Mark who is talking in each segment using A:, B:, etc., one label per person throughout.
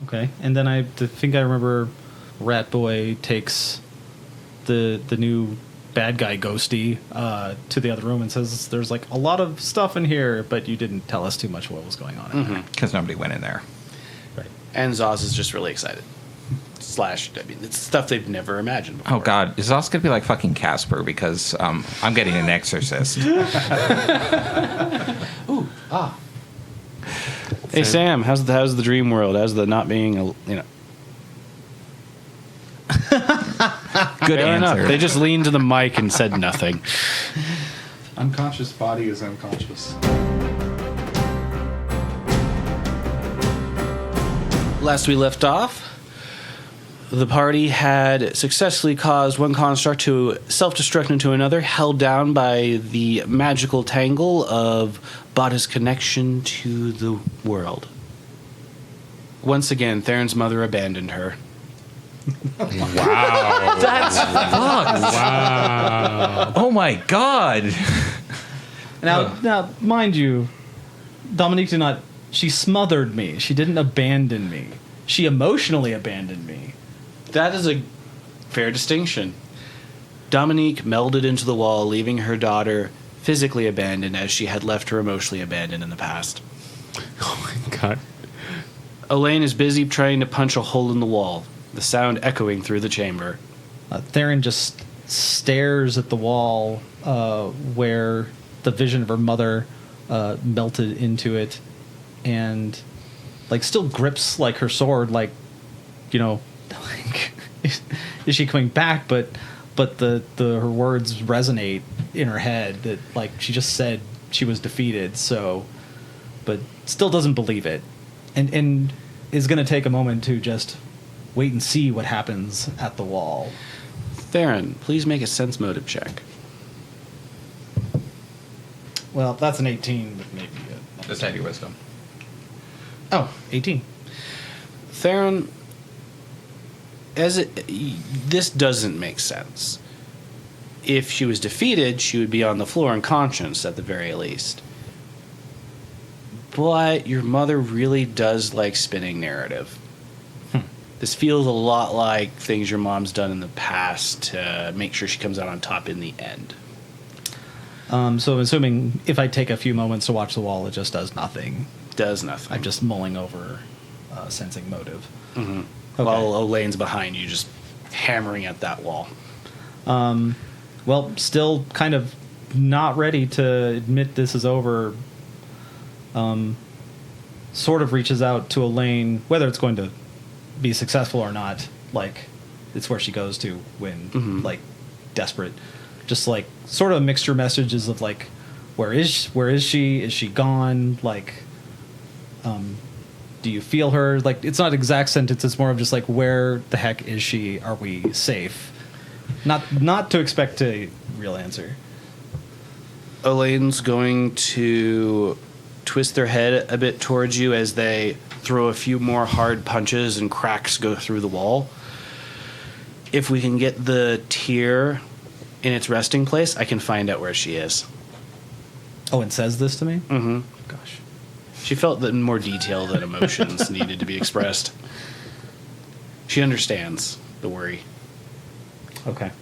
A: Okay, and then I think I remember Rat Boy takes the new bad guy Ghosty to the other room and says, "There's like a lot of stuff in here, but you didn't tell us too much what was going on in there
B: because nobody went in there."
A: Right.
C: And Zoz is just really excited. It's stuff they've never imagined before.
B: Oh God, is Zoz gonna be like fucking Casper because I'm getting an exorcist?
C: Ooh, ah. Hey Sam, how's the dream world? How's the not being
B: Good
C: Fair enough.
B: answer.
C: They just leaned to the mic and said nothing.
D: Unconscious body is unconscious.
C: Last we left off, the party had successfully caused one construct to self-destruct into another, held down by the magical tangle of Bata's connection to the world. Once again, Theron's mother abandoned her.
D: Wow.
B: That's fucked.
D: Wow.
B: Oh my God.
A: Now, mind you, Dominique did not. She smothered me. She didn't abandon me. She emotionally abandoned me.
C: That is a fair distinction. Dominique melded into the wall, leaving her daughter physically abandoned as she had left her emotionally abandoned in the past.
D: Oh my God.
C: Elaine is busy trying to punch a hole in the wall, the sound echoing through the chamber.
A: Theron just stares at the wall where the vision of her mother melted into it, and like still grips like her sword, like, you know, like is she coming back? But the her words resonate in her head that like she just said she was defeated. So, but still doesn't believe it, and is going to take a moment to just wait and see what happens at the wall.
C: Theron, please make a sense motive check.
A: Well, that's an 18, but maybe
B: Just have your wisdom.
A: 18.
C: Theron, this doesn't make sense. If she was defeated, she would be on the floor unconscious at the very least. But your mother really does like spinning narrative. This feels a lot like things your mom's done in the past to make sure she comes out on top in the end.
A: So I'm assuming if I take a few moments to watch the wall, it just does nothing.
C: Does nothing.
A: I'm just mulling over sensing motive.
C: Mm-hmm.
A: Okay.
C: While Elaine's behind you, just hammering at that wall.
A: Well, still kind of not ready to admit this is over. Sort of reaches out to Elaine, whether it's going to be successful or not. Like, it's where she goes to when, like, desperate. Just like sort of mixture messages of like, where is she? Is she gone? Like, do you feel her? Like, it's not exact sentence. It's more of just like, where the heck is she? Are we safe? Not to expect a real answer.
C: Elaine's going to twist their head a bit towards you as they throw a few more hard punches and cracks go through the wall. If we can get the tear in its resting place, I can find out where she is.
A: Oh, and says this to me?
C: Mm-hmm.
A: Gosh.
C: She felt that in more detail that emotions needed to be expressed. She understands the worry.
A: Okay.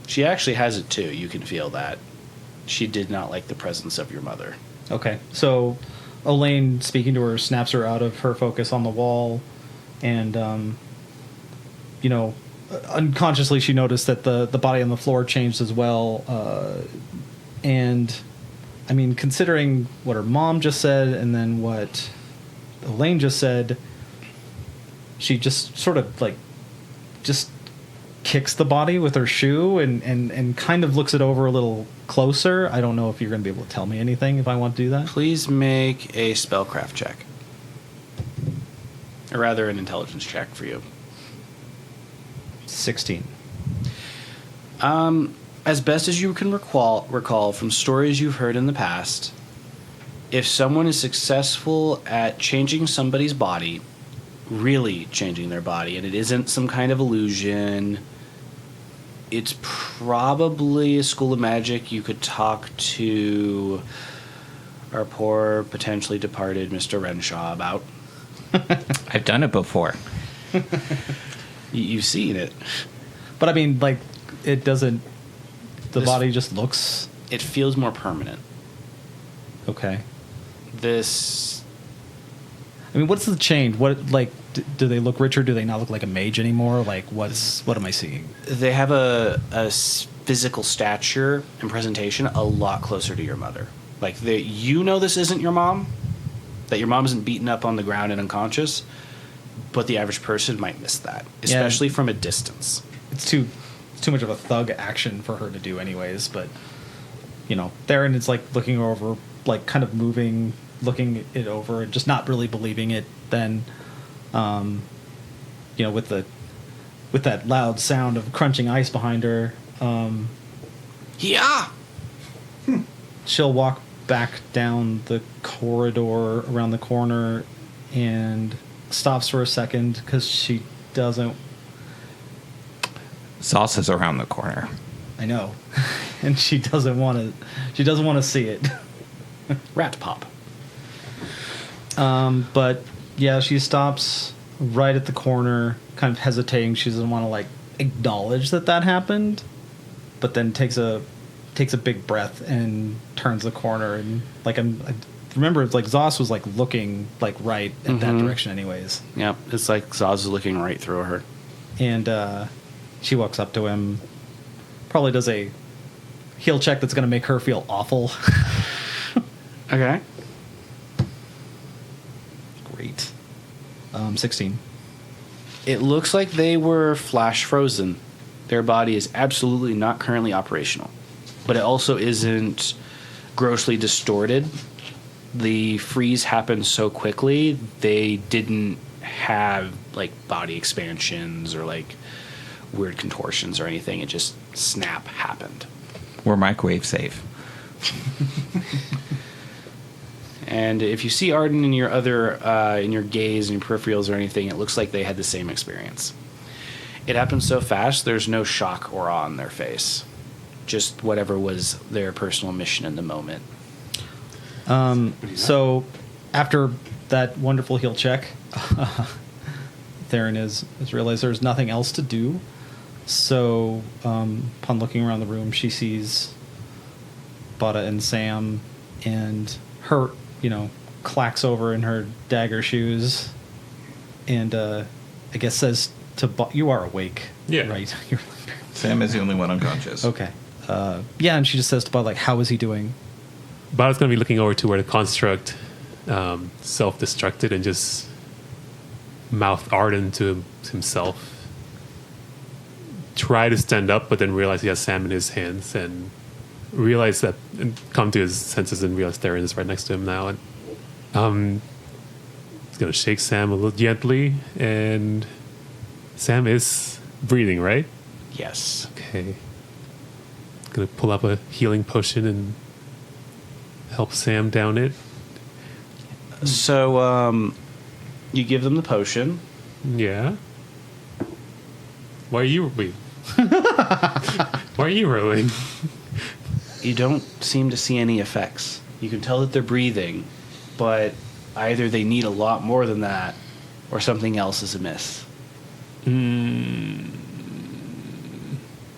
C: She actually has it too. You can feel that. She did not like the presence of your mother.
A: Okay. So Elaine, speaking to her, snaps her out of her focus on the wall, and you know, unconsciously she noticed that the body on the floor changed as well. And I mean, considering what her mom just said and then what Elaine just said, she just sort of like just kicks the body with her shoe and kind of looks it over a little closer. I don't know if you're going to be able to tell me anything if I want to do that.
C: Please make a spellcraft check. Or rather, an intelligence check for you.
A: 16.
C: As best as you can recall from stories you've heard in the past, if someone is successful at changing somebody's body, really changing their body, and it isn't some kind of illusion, it's probably a school of magic you could talk to our poor, potentially departed Mr. Renshaw about.
B: I've done it before.
C: You've seen it.
A: But I mean, like, it doesn't. The
C: This-
A: body just looks
C: It feels more permanent.
A: okay.
C: This
A: I mean, what's the change? What like do they look richer? Do they not look like a mage anymore? Like, what am I seeing?
C: they have a physical stature and presentation a lot closer to your mother. Like you know this isn't your mom, that your mom isn't beaten up on the ground and unconscious, but the average person might miss that, especially from a distance.
A: It's too much of a thug action for her to do, anyways. But you know, Theron is like looking over, like kind of moving, looking it over, and just not really believing it. Then, you know, with that loud sound of crunching ice behind her,
C: Yeah.
A: she'll walk back down the corridor around the corner and stops for a second because she doesn't.
B: Sauce is around the corner.
A: I know, and she doesn't want to. She doesn't want to see it.
C: Rat pop.
A: But yeah, she stops right at the corner, kind of hesitating. She doesn't want to like acknowledge that happened, but then takes a big breath and turns the corner. And like I remember, it's like Zoss was like looking like right at that direction, anyways.
C: Yep. It's like Zaz is looking right through her.
A: And she walks up to him, probably does a heel check that's going to make her feel awful.
C: Okay.
A: Great. 16.
C: It looks like they were flash frozen. Their body is absolutely not currently operational, but it also isn't grossly distorted. The freeze happened so quickly, they didn't have like body expansions or like weird contortions or anything. It just snap happened.
B: We're microwave safe.
C: And if you see Arden in your other, in your gaze and your peripherals or anything, it looks like they had the same experience. It happened so fast, there's no shock or awe on their face. Just whatever was their personal mission in the moment.
A: So after that wonderful heel check, Theron has realized there's nothing else to do. So upon looking around the room, she sees Bata and Sam, and her, you know, clacks over in her dagger shoes, and I guess says to you are awake,
D: Yeah.
A: right? You're
B: Sam is the only one unconscious.
A: okay. Yeah, and she just says to Bata, like, how is he doing?
D: Bata's going to be looking over to where the construct self-destructed and just mouth Arden to himself. Try to stand up, but then realize he has Sam in his hands and realize that, and come to his senses and realize Theron is right next to him now. And he's going to shake Sam a little gently, and Sam is breathing, right?
C: Yes.
D: Okay. Gonna pull up a healing potion and help Sam down it.
C: So, you give them the potion.
D: Yeah. Why are you wait? Why are you rolling?
C: You don't seem to see any effects. You can tell that they're breathing, but either they need a lot more than that, or something else is amiss.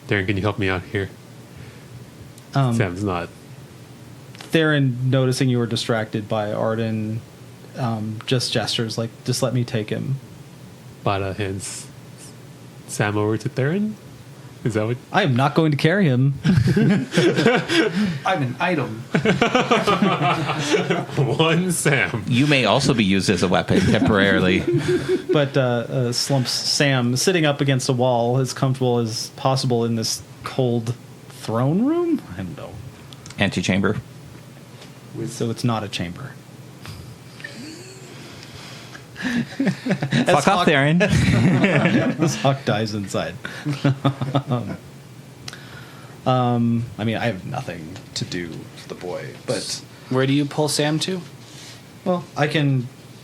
D: Darren, can you help me out here? Sam's not.
A: Theron, noticing you were distracted by Arden, just gestures like, just let me take him.
D: Bata hands Sam over to Theron. Is that what?
A: I am not going to carry him.
C: I'm an item.
D: One Sam.
B: You may also be used as a weapon temporarily.
A: But slumps Sam sitting up against a wall as comfortable as possible in this cold throne room? I don't know.
B: Antechamber.
A: So it's not a chamber.
B: Fuck off, Theron.
A: This hawk dies inside. I mean, I have nothing to do for the boy, but
C: Where do you pull Sam to?
A: well,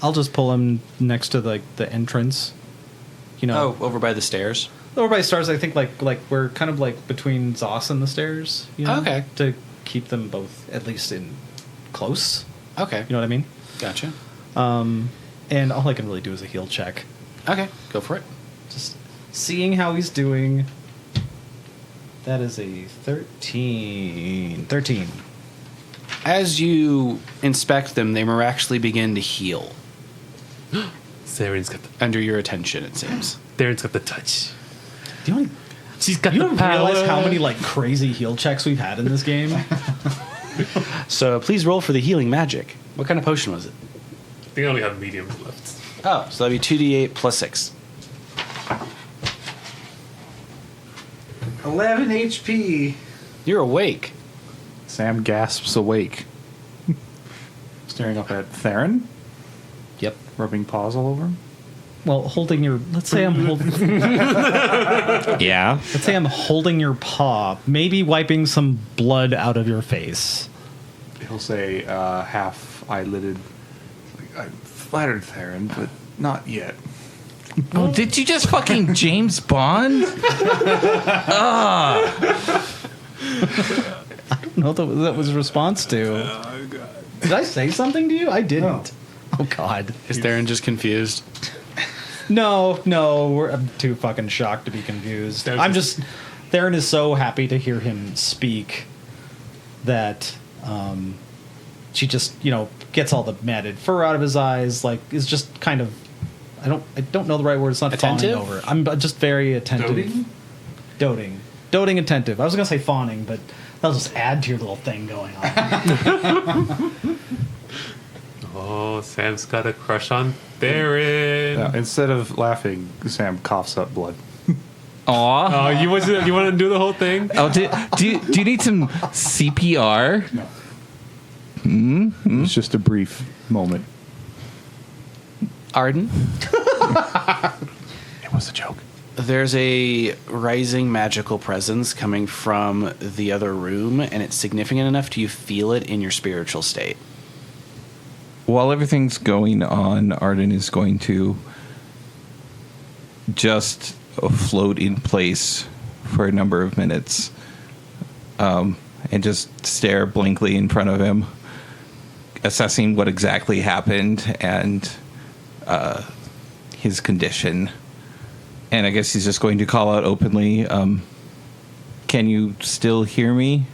A: I'll just pull him next to the entrance. You know,
C: Oh, over by the stairs.
A: over by stars. I think like we're kind of like between Zoss and the stairs. You know,
C: Okay.
A: to keep them both at least in close.
C: Okay.
A: You know what I mean?
C: Gotcha.
A: And all I can really do is a heal check.
C: Okay, go for it.
A: Just seeing how he's doing. That is a 13. 13.
C: As you inspect them, they miraculously begin to heal
D: Saren's got the
C: under your attention, it seems.
D: Darren's got the touch.
A: Do you,
D: She's got
A: you
D: the
A: don't
D: power.
A: realize how many like crazy heal checks we've had in this game?
C: So please roll for the healing magic. What kind of potion was it?
D: I think I only have mediums left.
C: Oh, so that'd be 2d8 plus 6.
E: 11 HP.
C: You're awake.
E: Sam gasps awake. Staring up at Theron,
C: Yep.
E: rubbing paws all over him.
A: Well, holding your let's say I'm holding your paw, maybe wiping some blood out of your face.
E: He'll say, half eyelidded, I'm flattered, Theron, but not yet.
B: Oh, did you just fucking James Bond?
A: I don't know what that was a response to. Did I say something to you? I didn't. Oh God.
C: Is Theron just confused?
A: No, I'm too fucking shocked to be confused.
D: That was
A: I'm just. Theron is so happy to hear him speak that she just gets all the matted fur out of his eyes. Like is just kind of. I don't know the right word. It's not
C: Attentive?
A: fawning over. I'm just very attentive. Doting, attentive. I was gonna say fawning, but that'll just add to your little thing going on.
D: Oh, Sam's got a crush on Darren.
E: Instead of laughing, Sam coughs up blood.
B: Aw.
D: Oh, you want to do the whole thing?
B: Oh, do you need some CPR?
E: No. It's just a brief moment.
C: Arden?
E: It was a joke.
C: There's a rising magical presence coming from the other room, and it's significant enough to you feel it in your spiritual state.
B: While everything's going on, Arden is going to just float in place for a number of minutes and just stare blankly in front of him, assessing what exactly happened and his condition. And I guess he's just going to call out openly, can you still hear me?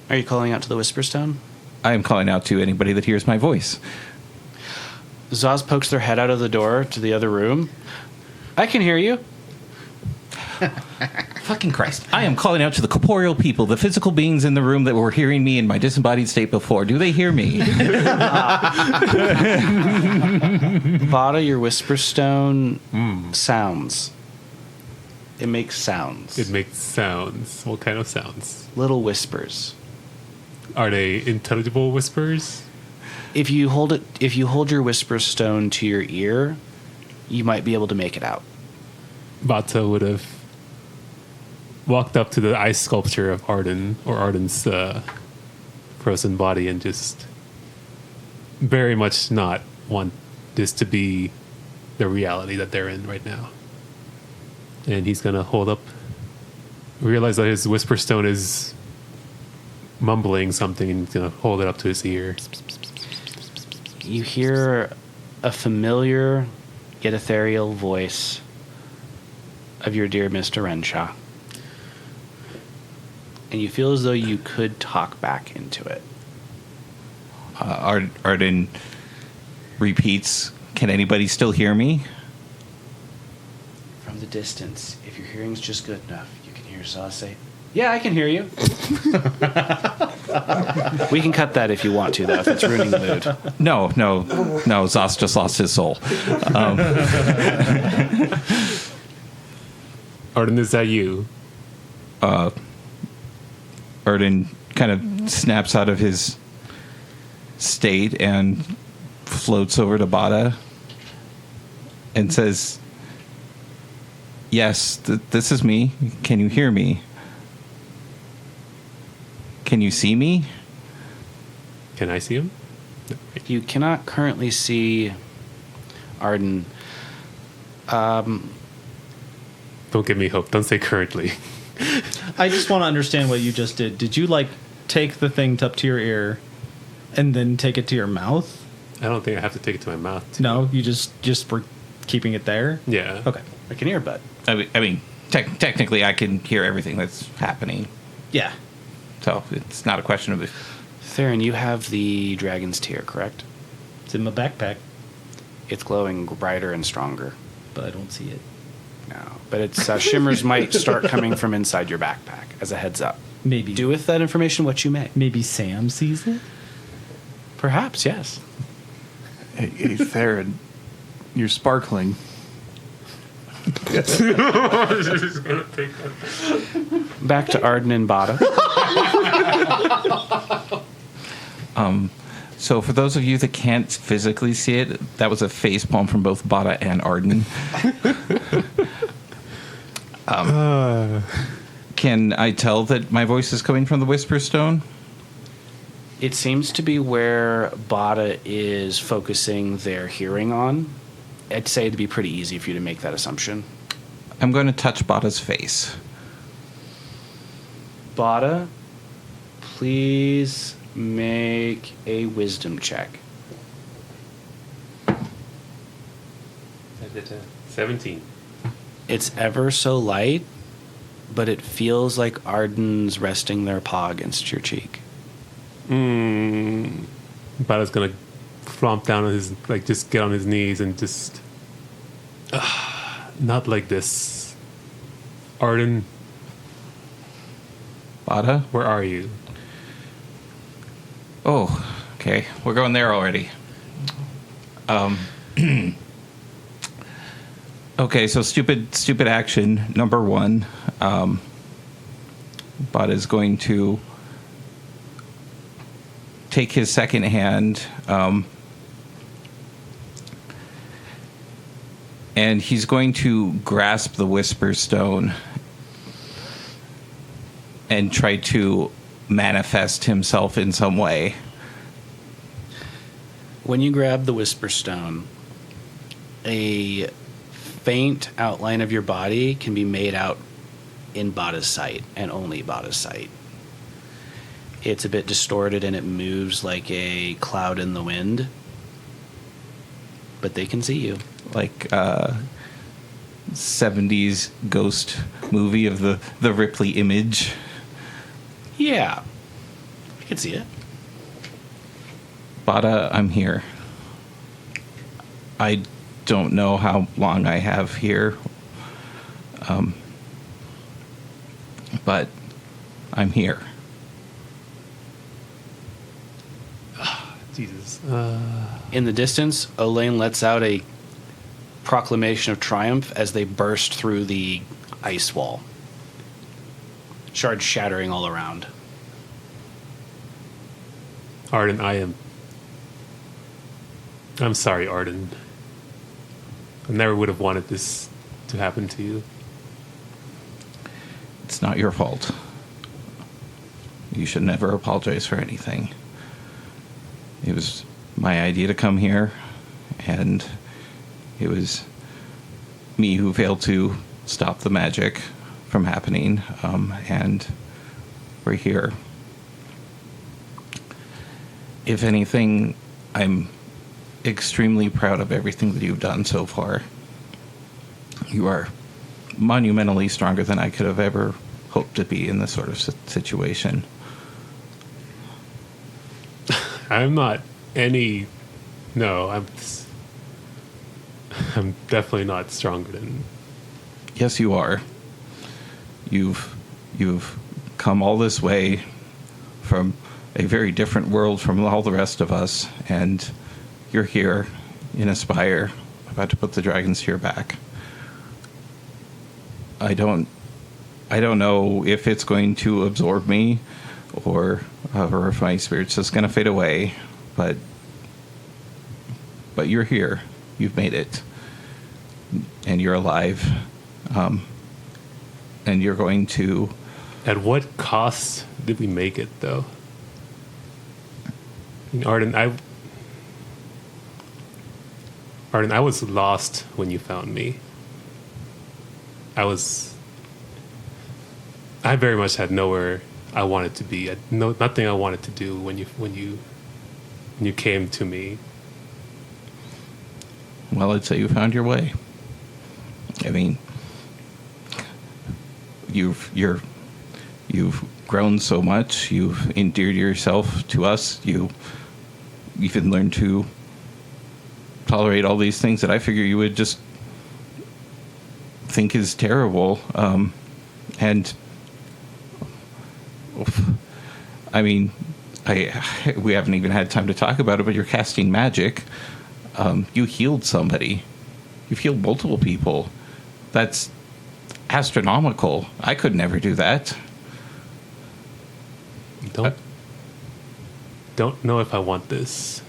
C: Are you calling out to the Whisper Stone?
B: I am calling out to anybody that hears my voice.
C: Zaz pokes their head out of the door to the other room. I can hear you.
B: Fucking Christ. I am calling out to the corporeal people, the physical beings in the room that were hearing me in my disembodied state before. Do they hear me?
C: Bata, your Whisper Stone sounds. It makes sounds.
D: It makes sounds. What kind of sounds?
C: Little whispers.
D: Are they intelligible whispers?
C: If you hold your Whisper Stone to your ear, you might be able to make it out.
D: Bata would have walked up to the ice sculpture of Arden, or Arden's frozen body, and just very much not want this to be the reality that they're in right now. And he's going to hold up, realize that his Whisper Stone is mumbling something, and he's going to hold it up to his ear.
C: You hear a familiar yet ethereal voice of your dear Mr. Renshaw. And you feel as though you could talk back into it.
B: Arden repeats, can anybody still hear me?
C: From the distance, if your hearing's just good enough, you can hear Zaz say, yeah, I can hear you. We can cut that if you want to, though, if it's ruining the mood.
B: No, Zos just lost his soul.
D: Arden, is that you?
B: Arden kind of snaps out of his state and floats over to Bata and says, yes, this is me. Can you hear me? Can you see me?
D: Can I see him? No, wait.
C: You cannot currently see Arden.
D: Don't give me hope. Don't say currently.
A: I just want to understand what you just did. Did you like take the thing up to your ear and then take it to your mouth?
D: I don't think I have to take it to my mouth.
A: No, you just were keeping it there.
D: Yeah.
A: Okay.
C: Like an earbud.
B: I mean, technically, I can hear everything that's happening,
A: Yeah.
B: so it's not a question of if.
C: Theron, you have the dragon's tear, correct?
A: It's in my backpack,
C: It's glowing brighter and stronger.
A: but I don't see it.
C: No, but its shimmers might start coming from inside your backpack as a heads up.
A: Maybe
C: Do with that information what you may.
A: Maybe Sam sees it.
C: Perhaps, yes.
E: Hey, Theron, you're sparkling.
C: Back to Arden and Bata.
B: So for those of you that can't physically see it, that was a facepalm from both Bata and Arden. Can I tell that my voice is coming from the Whisper Stone?
C: It seems to be where Bata is focusing their hearing on. I'd say it'd be pretty easy for you to make that assumption.
B: I'm going to touch Bata's face.
C: Bata, please make a wisdom check.
D: 17.
C: It's ever so light, but it feels like Arden's resting their paw against your cheek.
D: Bada's gonna flomp down on his, like, just get on his knees and just, not like this. Arden,
B: Bata?
D: where are you?
B: Oh, okay. We're going there already. Okay, so stupid action number 1. Bot is going to take his second hand, and he's going to grasp the Whisper Stone and try to manifest himself in some way.
C: When you grab the Whisper Stone, a faint outline of your body can be made out in Bada's sight, and only Bada's sight. It's a bit distorted and it moves like a cloud in the wind, but they can see you.
B: Like 70s ghost movie of the Ripley image.
C: Yeah, I can see it.
B: Bata, I'm here. I don't know how long I have here, but I'm here.
D: Jesus.
C: In the distance, Elaine lets out a proclamation of triumph as they burst through the ice wall. Shards shattering all around.
D: Arden, I'm sorry, Arden. I never would have wanted this to happen to you.
B: It's not your fault. You should never apologize for anything. It was my idea to come here, and it was me who failed to stop the magic from happening, and we're here. If anything, I'm extremely proud of everything that you've done so far. You are monumentally stronger than I could have ever hoped to be in this sort of situation.
D: I'm not any. No, I'm definitely not stronger than.
B: Yes, you are. You've come all this way from a very different world from all the rest of us, and you're here in Aspire, about to put the dragon's tear back. I don't know if it's going to absorb me, or if my spirit's just going to fade away, but you're here. You've made it, and you're alive, and you're going to.
D: At what cost did we make it, though? Arden, I was lost when you found me. I very much had nowhere I wanted to be. Nothing I wanted to do when you came to me.
B: Well, I'd say you found your way. I mean, you've grown so much. You've endeared yourself to us. You even learned to tolerate all these things that I figure you would just think is terrible. And I mean, we haven't even had time to talk about it, but you're casting magic. You healed somebody. You've healed multiple people. That's astronomical. I could never do that.
D: Don't know if I want this.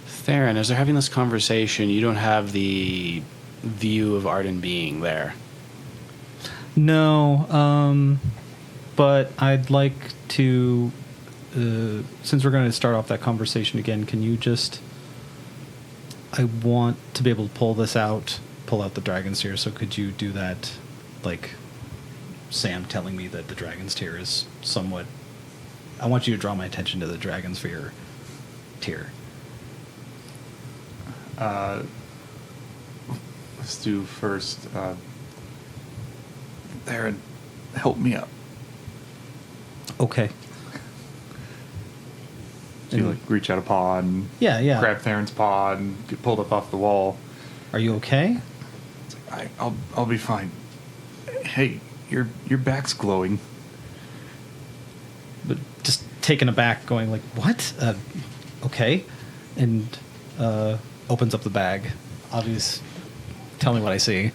C: Theron, as they're having this conversation, you don't have the view of Arden being there.
A: No, but I'd like to, since we're going to start off that conversation again, can you just, I want to be able to pull out the dragon's tear, so could you do that, like Sam telling me that the dragon's tear is somewhat, I want you to draw my attention to the dragon's fear tear.
E: Let's do first. Aaron, help me up.
A: Okay.
E: So you like reach out a paw and
A: Yeah.
E: grab Theron's paw and get pulled up off the wall.
A: Are you okay?
E: I'll be fine. Hey, your back's glowing.
A: But just taken aback, going like, "What? Okay," and opens up the bag. Obvious. Tell me what I see.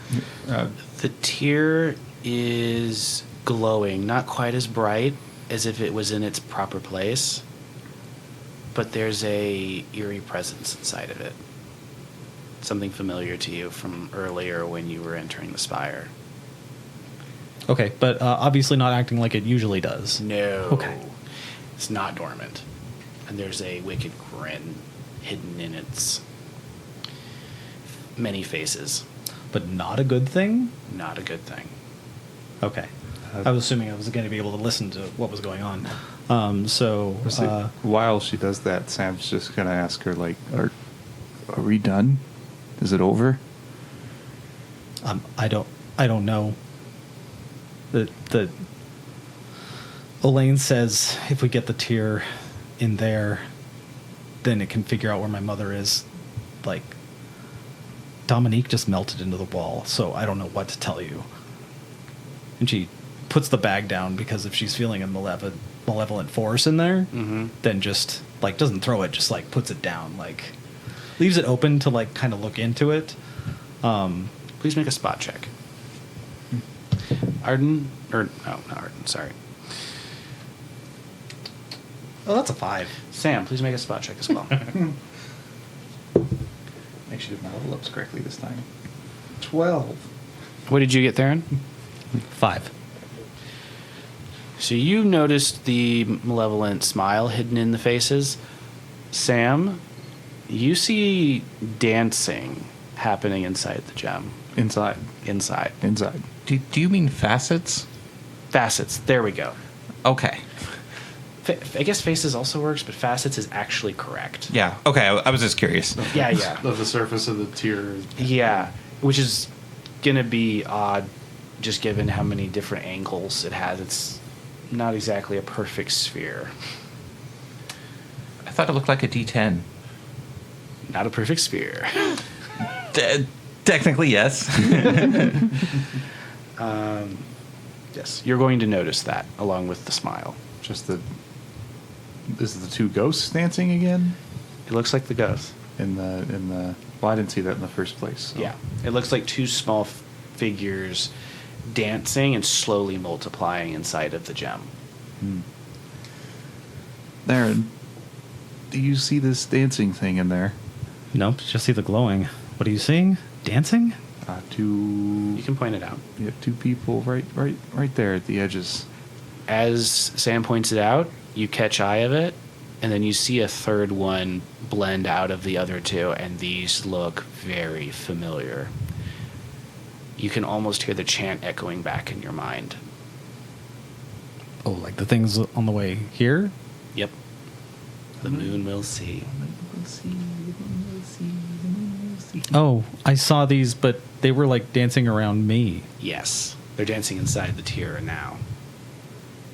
C: The tear is glowing, not quite as bright as if it was in its proper place, but there's a eerie presence inside of it. Something familiar to you from earlier when you were entering the spire.
A: Okay, but obviously not acting like it usually does.
C: No.
A: Okay.
C: It's not dormant. And there's a wicked grin hidden in its many faces.
A: But not a good thing?
C: Not a good thing.
A: Okay. I was assuming I was going to be able to listen to what was going on.
E: While she does that, Sam's just gonna ask her, like, "Are we done? Is it over?"
A: I don't know. The Elaine says if we get the tear in there, then it can figure out where my mother is. Like, Dominique just melted into the wall, so I don't know what to tell you. And she puts the bag down, because if she's feeling a malevolent force in there, then just, like, doesn't throw it, just, like, puts it down, like, leaves it open to, like, kind of look into it.
C: Please make a spot check. Arden, or no, not Arden, sorry.
A: Oh, that's a 5.
C: Sam, please make a spot check as well.
E: Make sure you did my level ups correctly this time. 12.
C: What did you get, Theron?
A: 5.
C: So you noticed the malevolent smile hidden in the faces. Sam, you see dancing happening inside the gem.
E: Inside.
C: Inside.
B: Do you mean facets?
C: Facets. There we go.
B: Okay.
C: I guess faces also works, but facets is actually correct.
B: Yeah. Okay. I was just curious.
C: Yeah.
E: Of the surface of the tear.
C: Yeah, which is going to be odd just given how many different angles it has. It's not exactly a perfect sphere.
B: I thought it looked like a D10.
C: Not a perfect sphere.
B: Technically, yes.
C: Yes, you're going to notice that along with the smile.
E: Just the. Is the two ghosts dancing again?
C: It looks like the ghost.
E: In the. Well, I didn't see that in the first place. So.
C: Yeah, it looks like two small figures dancing and slowly multiplying inside of the gem.
E: Aaron, do you see this dancing thing in there?
A: Nope, just see the glowing. What are you seeing? Dancing?
E: Two.
C: You can point it out.
E: You have two people right there at the edges.
C: As Sam points it out, you catch eye of it, and then you see a third one blend out of the other two, and these look very familiar. You can almost hear the chant echoing back in your mind.
A: Oh, like the things on the way here?
C: Yep. The moon will see.
A: Oh, I saw these, but they were like dancing around me.
C: Yes, they're dancing inside the tiara now.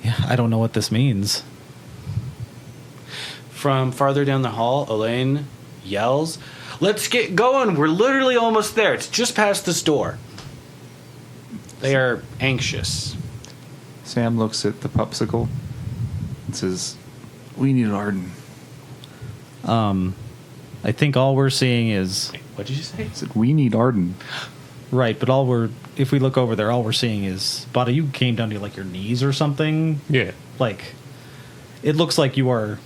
A: Yeah, I don't know what this means.
C: From farther down the hall, Elaine yells, "Let's get going! We're literally almost there. It's just past this door." They are anxious.
E: Sam looks at the popsicle and says, "We need Arden."
A: I think all we're seeing is
C: What did you say?
E: He said, "We need Arden."
A: right, but if we look over there, all we're seeing is Bata. You came down to like your knees or something.
D: Yeah.
A: Like, it looks like you are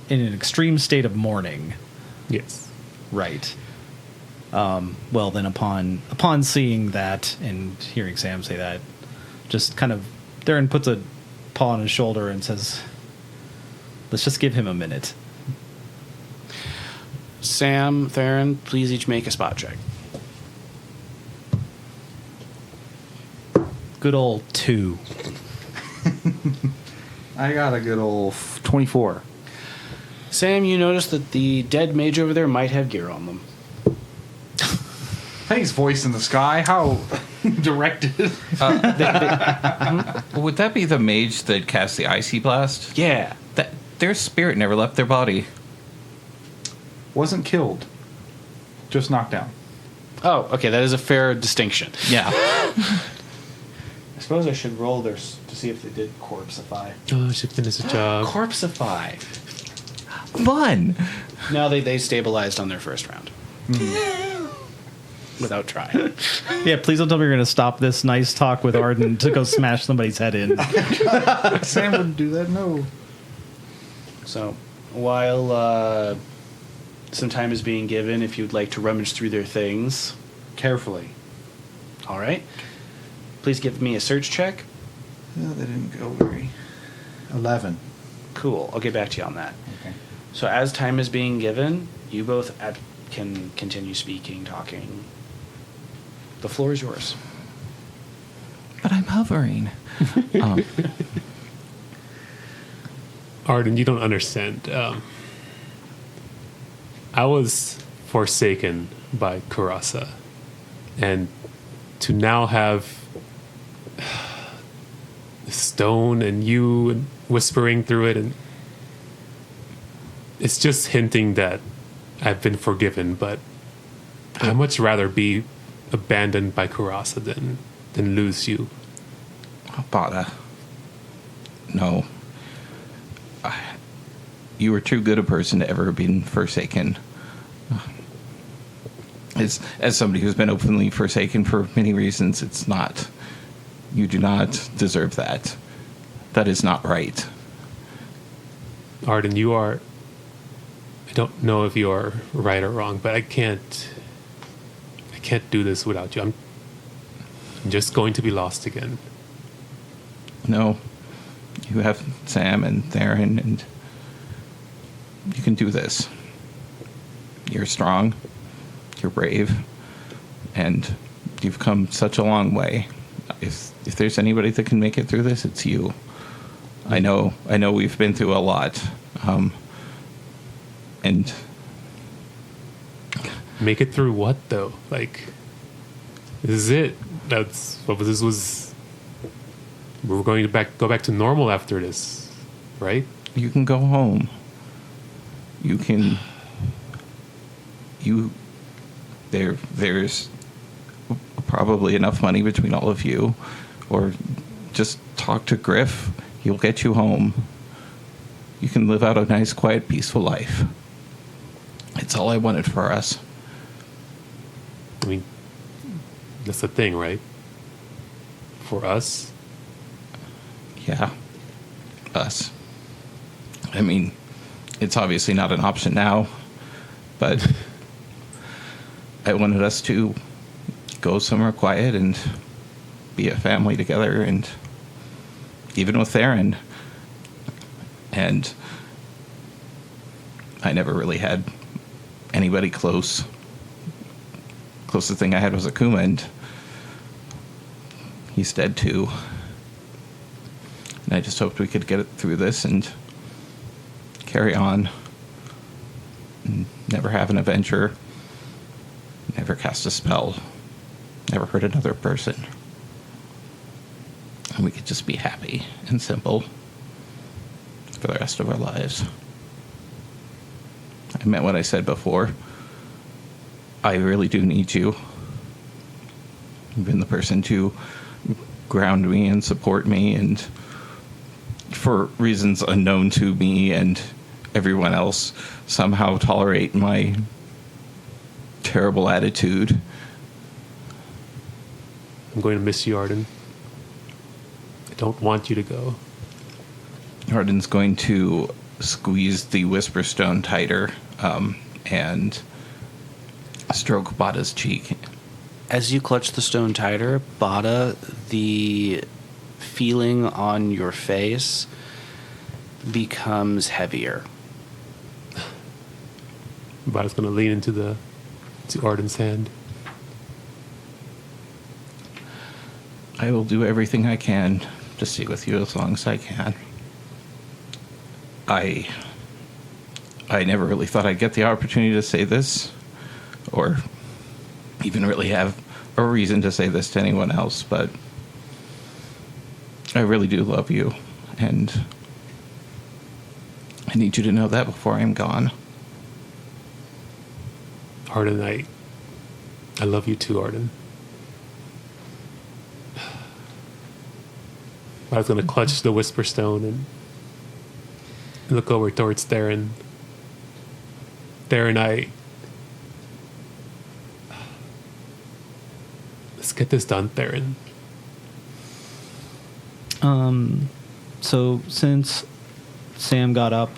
A: in an extreme state of mourning.
D: Yes.
A: Right. Well, then upon seeing that and hearing Sam say that, just kind of Darren puts a paw on his shoulder and says, "Let's just give him a minute."
C: Sam, Theron, please each make a spot check.
A: Good old 2.
E: I got a good old 24.
C: Sam, you notice that the dead mage over there might have gear on them.
E: Thanks, voice in the sky. How directed.
B: Would that be the mage that cast the icy blast?
C: Yeah.
B: That their spirit never left their body.
E: Wasn't killed. Just knocked down.
C: Oh, okay, that is a fair distinction.
B: Yeah.
C: I suppose I should roll to see if they did corpseify.
D: Oh, I should finish the job.
C: Corpseify.
B: Fun.
C: No, they stabilized on their first round. Without trying.
A: Yeah, please don't tell me you're going to stop this nice talk with Arden to go smash somebody's head in.
E: Sam wouldn't do that, no.
C: So, while some time is being given, if you'd like to rummage through their things.
E: Carefully.
C: All right. Please give me a search check.
E: No, they didn't go very... 11.
C: Cool. I'll get back to you on that.
E: Okay.
C: So as time is being given, you both can continue speaking, talking. The floor is yours.
B: But I'm hovering.
D: Arden, you don't understand. I was forsaken by Coeurasa, and to now have stone and you and whispering through it, and it's just hinting that I've been forgiven, but I'd much rather be abandoned by Coeurasa than lose you.
B: Bata. No. You were too good a person to ever have been forsaken. As somebody who's been openly forsaken for many reasons, it's not. You do not deserve that. That is not right.
D: Arden, you are... I don't know if you are right or wrong, but I can't do this without you. I'm just going to be lost again.
B: No. You have Sam and Theron, and you can do this. You're strong. You're brave. And you've come such a long way. If there's anybody that can make it through this, it's you. I know we've been through a lot. And
D: make it through what though? Like, this is it. That's what this was. We're going to go back to normal after this, right?
B: you can go home. There's probably enough money between all of you, or just talk to Griff. He'll get you home. You can live out a nice, quiet, peaceful life. It's all I wanted for us.
D: I mean, that's the thing, right? For us?
B: Yeah. Us. I mean, it's obviously not an option now, but I wanted us to go somewhere quiet and be a family together, and even with Theron. And I never really had anybody close. Closest thing I had was Akuma, and he's dead too. And I just hoped we could get it through this and carry on. never have an adventure, never cast a spell, never hurt another person. And we could just be happy and simple for the rest of our lives. I meant what I said before. I really do need you. You've been the person to ground me and support me, and for reasons unknown to me and everyone else, somehow tolerate my terrible attitude.
D: I'm going to miss you, Arden. I don't want you to go.
B: Arden's going to squeeze the Whisper Stone tighter and stroke Bata's cheek.
C: As you clutch the stone tighter, Bata, the feeling on your face becomes heavier.
D: Bata's going to lean into Arden's hand.
B: I will do everything I can to stay with you as long as I can. I never really thought I'd get the opportunity to say this, or even really have a reason to say this to anyone else, but I really do love you, and I need you to know that before I'm gone.
D: Arden, I love you too, Arden. I was going to clutch the Whisper Stone and look over towards Theron. Theron, let's get this done, Theron.
A: So since Sam got up,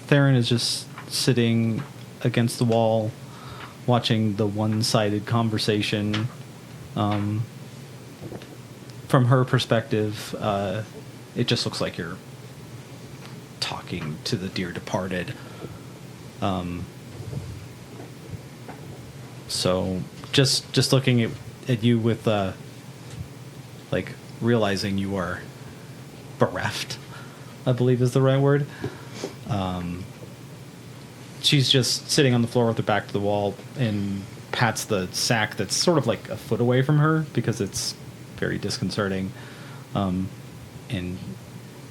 A: Theron is just sitting against the wall, watching the one-sided conversation. From her perspective, it just looks like you're talking to the dear departed. So just looking at you with like realizing you are bereft, I believe is the right word. She's just sitting on the floor with her back to the wall and pats the sack that's sort of like a foot away from her because it's very disconcerting. And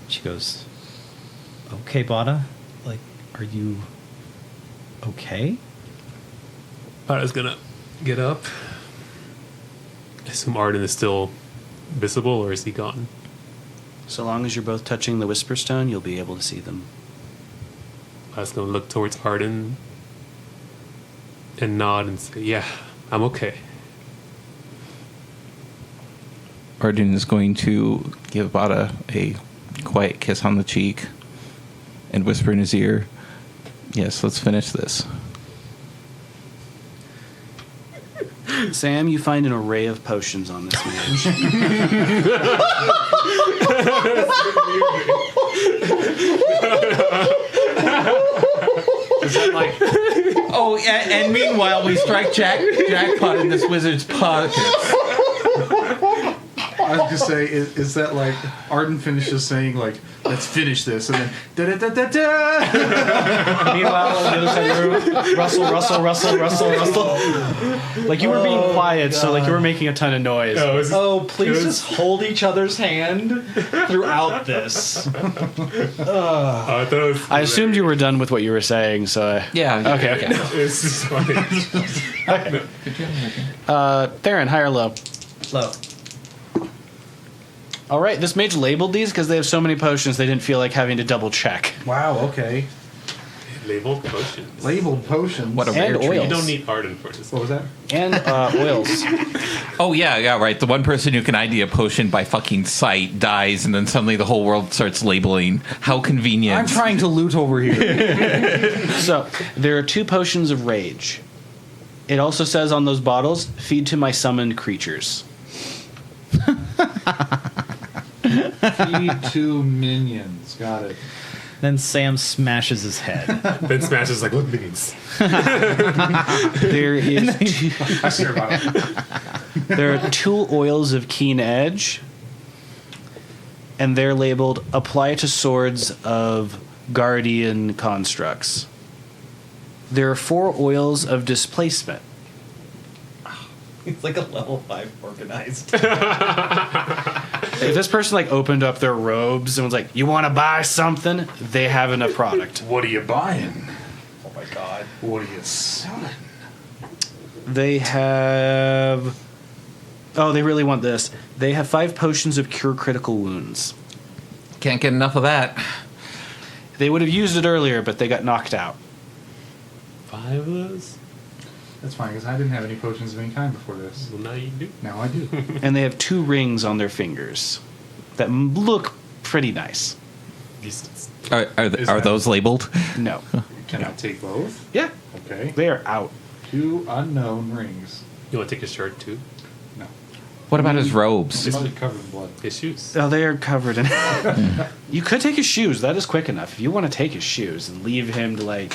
A: she goes, "Okay, Bata, like, are you okay?"
D: Bata's going to get up. I assume Arden is still visible, or is he gone?
C: So long as you're both touching the Whisper Stone, you'll be able to see them.
D: Bata's going to look towards Arden and nod and say, "Yeah, I'm okay."
B: Arden is going to give Bata a quiet kiss on the cheek and whisper in his ear, "Yes, let's finish this."
C: Sam, you find an array of potions on this mage. Is that like...
B: Oh, and meanwhile, we strike jackpot in this wizard's pockets.
E: I was gonna say, is that like Arden finishes saying like, "Let's finish this," and then da da da da da.
A: Meanwhile, on the other side of the room, rustle. Like you were being quiet, so like you were making a ton of noise. Please just hold each other's hand throughout this.
C: I assumed you were done with what you were saying, so...
B: Yeah.
C: Okay.
D: It's just funny.
C: Theron, high or low?
A: Low.
C: All right, this mage labeled these because they have so many potions they didn't feel like having to double check.
E: Wow. Okay.
D: Labeled potions.
E: Labeled potions.
B: What a rare
C: And
B: treat.
C: oils.
D: You don't need Arden for this.
E: What was that?
C: And oils.
B: Oh, yeah, right. The one person who can ID a potion by fucking sight dies, and then suddenly the whole world starts labeling. How convenient.
E: I'm trying to loot over here.
C: So, there are 2 potions of rage. It also says on those bottles, "Feed to my summoned creatures."
E: Feed 2 minions. Got it.
A: Then Sam smashes his head.
D: Then Smash is like, "What means?"
C: There is
E: I swear about it.
C: there are 2 oils of keen edge, and they're labeled "Apply to swords of guardian constructs." There are 4 oils of displacement.
A: It's like a level 5 organized.
C: If this person like opened up their robes and was like, "You want to buy something?" They have enough product.
E: What are you buying?
A: Oh my god.
E: What are you selling?
C: They have. Oh, they really want this. They have 5 potions of cure critical wounds.
B: Can't get enough of that.
C: They would have used it earlier, but they got knocked out.
D: 5 of those?
E: That's fine, because I didn't have any potions of any kind before this.
D: Well, now you do.
E: Now I do.
C: And they have 2 rings on their fingers that look pretty nice.
D: These-
B: Are those labeled?
C: No.
E: Can I take both?
C: Yeah,
E: Okay.
C: they are out.
E: 2 unknown rings.
D: You want to take his shirt too?
E: No.
B: What about his robes?
E: It's probably covered in blood.
D: His shoes.
C: Oh, they are covered in. You could take his shoes. That is quick enough. If you want to take his shoes and leave him to like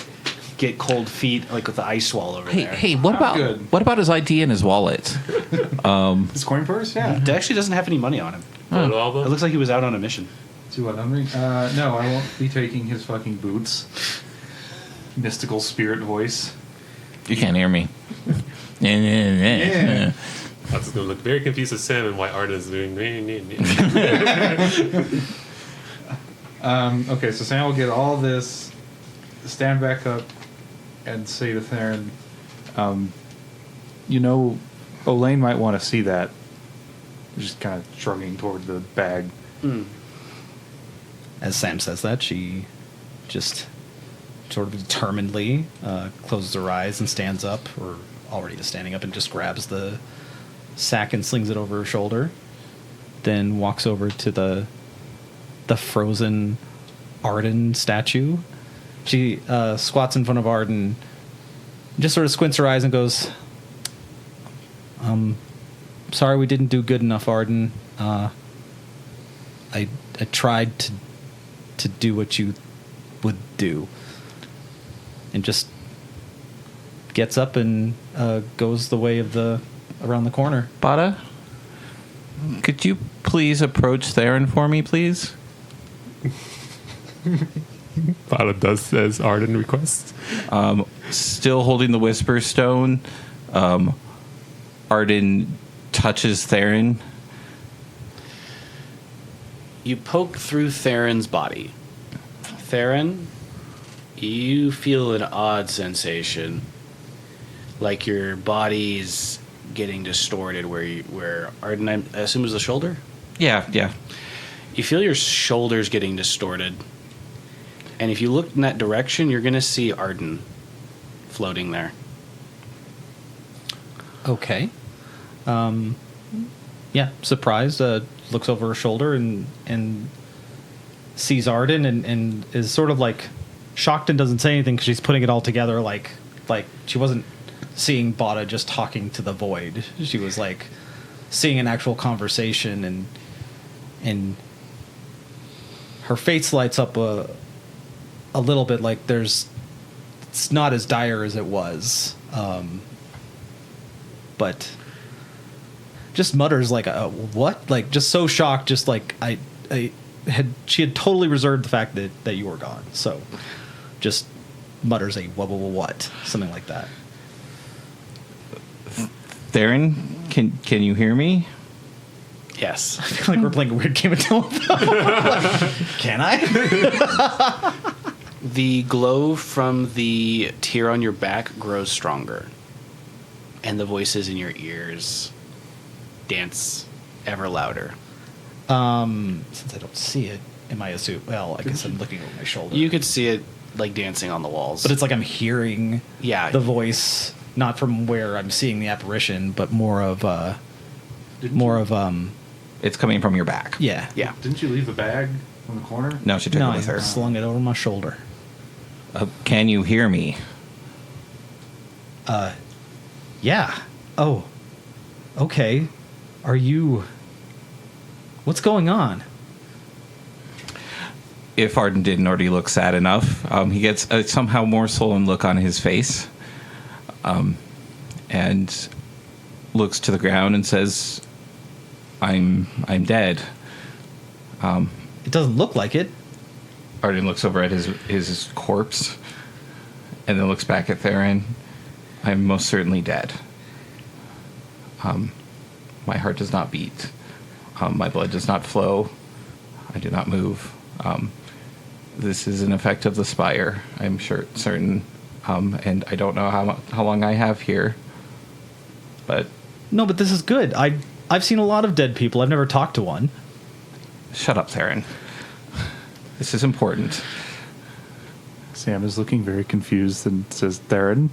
C: get cold feet, like with the ice wall over there.
B: Hey, what
E: I'm
B: about
E: good.
B: what about his ID and his wallet?
E: His coin purse? Yeah.
C: He actually doesn't have any money on him.
D: Photo album?
C: It looks like he was out on a mission.
E: 2 unknown rings. No, I won't be taking his fucking boots. Mystical spirit voice.
B: You can't hear me. Yeah.
D: That's going to look very confused as Sam and why Arden is doing.
E: Okay, so Sam will get all this, stand back up, and say to Theron, Elaine might want to see that. Just kind of shrugging toward the bag.
A: As Sam says that, she just sort of determinedly closes her eyes and stands up, or already is standing up, and just grabs the sack and slings it over her shoulder. Then walks over to the frozen Arden statue. She squats in front of Arden, just sort of squints her eyes and goes, sorry we didn't do good enough, Arden. I tried to do what you would do. And just gets up and goes the way of around the corner.
B: Bata, could you please approach Theron for me, please?
D: Bata does as Arden requests.
B: Still holding the Whisper Stone, Arden touches Theron.
C: You poke through Theron's body. Theron, you feel an odd sensation, like your body's getting distorted. Where Arden, I assume, is the shoulder.
B: Yeah.
C: You feel your shoulders getting distorted, and if you look in that direction, you're gonna see Arden floating there.
A: Okay. Yeah, surprised, looks over her shoulder and sees Arden and is sort of like shocked and doesn't say anything because she's putting it all together like she wasn't seeing Bata just talking to the void. She was like seeing an actual conversation and her face lights up a little bit, like it's not as dire as it was. But just mutters like what? Like just so shocked, just like she had totally reserved the fact that you were gone. So just mutters a what? Something like that.
B: Theron, can you hear me?
C: Yes.
A: I feel like we're playing a weird game of telephone. Like, can I?
C: The glow from the tear on your back grows stronger, and the voices in your ears dance ever louder.
A: Since I don't see it, am I assuming? Well, I guess I'm looking over my shoulder.
C: You could see it like dancing on the walls.
A: But it's like I'm hearing
C: Yeah.
A: the voice, not from where I'm seeing the apparition, but more of
B: It's coming from your back.
A: yeah.
C: Yeah.
E: Didn't you leave the bag in the corner?
B: No, she took
A: No,
B: it with
A: I
B: her.
A: slung it over my shoulder.
B: Can you hear me?
A: Yeah. Oh. Okay. Are you... What's going on?
B: If Arden didn't already look sad enough, he gets a somehow more sullen look on his face, and looks to the ground and says, "I'm dead."
A: It doesn't look like it.
B: Arden looks over at his corpse and then looks back at Theron. I'm most certainly dead. My heart does not beat. My blood does not flow. I do not move. This is an effect of the spire, I'm certain. And I don't know how long I have here. But
A: No, but this is good. I've seen a lot of dead people. I've never talked to one.
B: shut up, Theron. This is important.
E: Sam is looking very confused and says, Theron,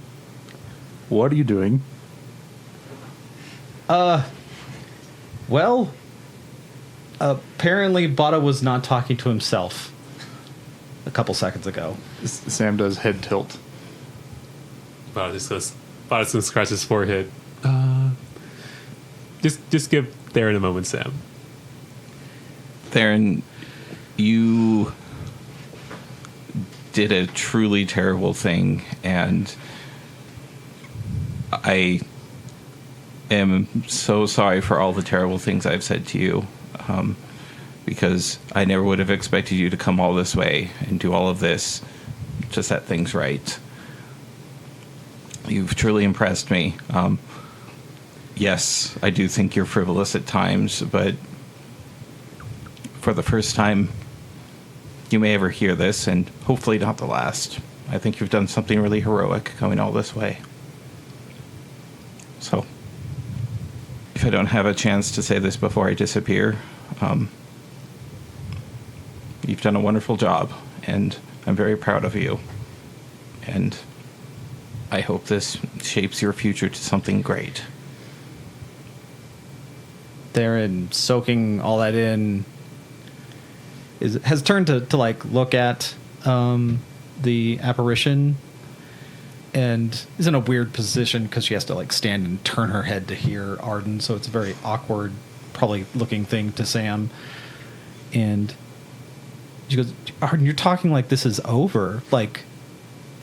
E: what are you doing?
A: Well, apparently Bata was not talking to himself a couple seconds ago.
E: Sam does head tilt.
D: Bada's gonna scratch his forehead. Just give Theron a moment, Sam.
B: Theron, you did a truly terrible thing, and I am so sorry for all the terrible things I've said to you, because I never would have expected you to come all this way and do all of this to set things right. You've truly impressed me. Yes, I do think you're frivolous at times, but for the first time you may ever hear this, and hopefully not the last, I think you've done something really heroic coming all this way. So, if I don't have a chance to say this before I disappear, you've done a wonderful job, and I'm very proud of you. And I hope this shapes your future to something great.
A: Theron, soaking all that in, has turned to like look at the apparition, and is in a weird position because she has to like stand and turn her head to hear Arden, so it's a very awkward, probably looking thing to Sam. And she goes, Arden, you're talking like this is over. Like,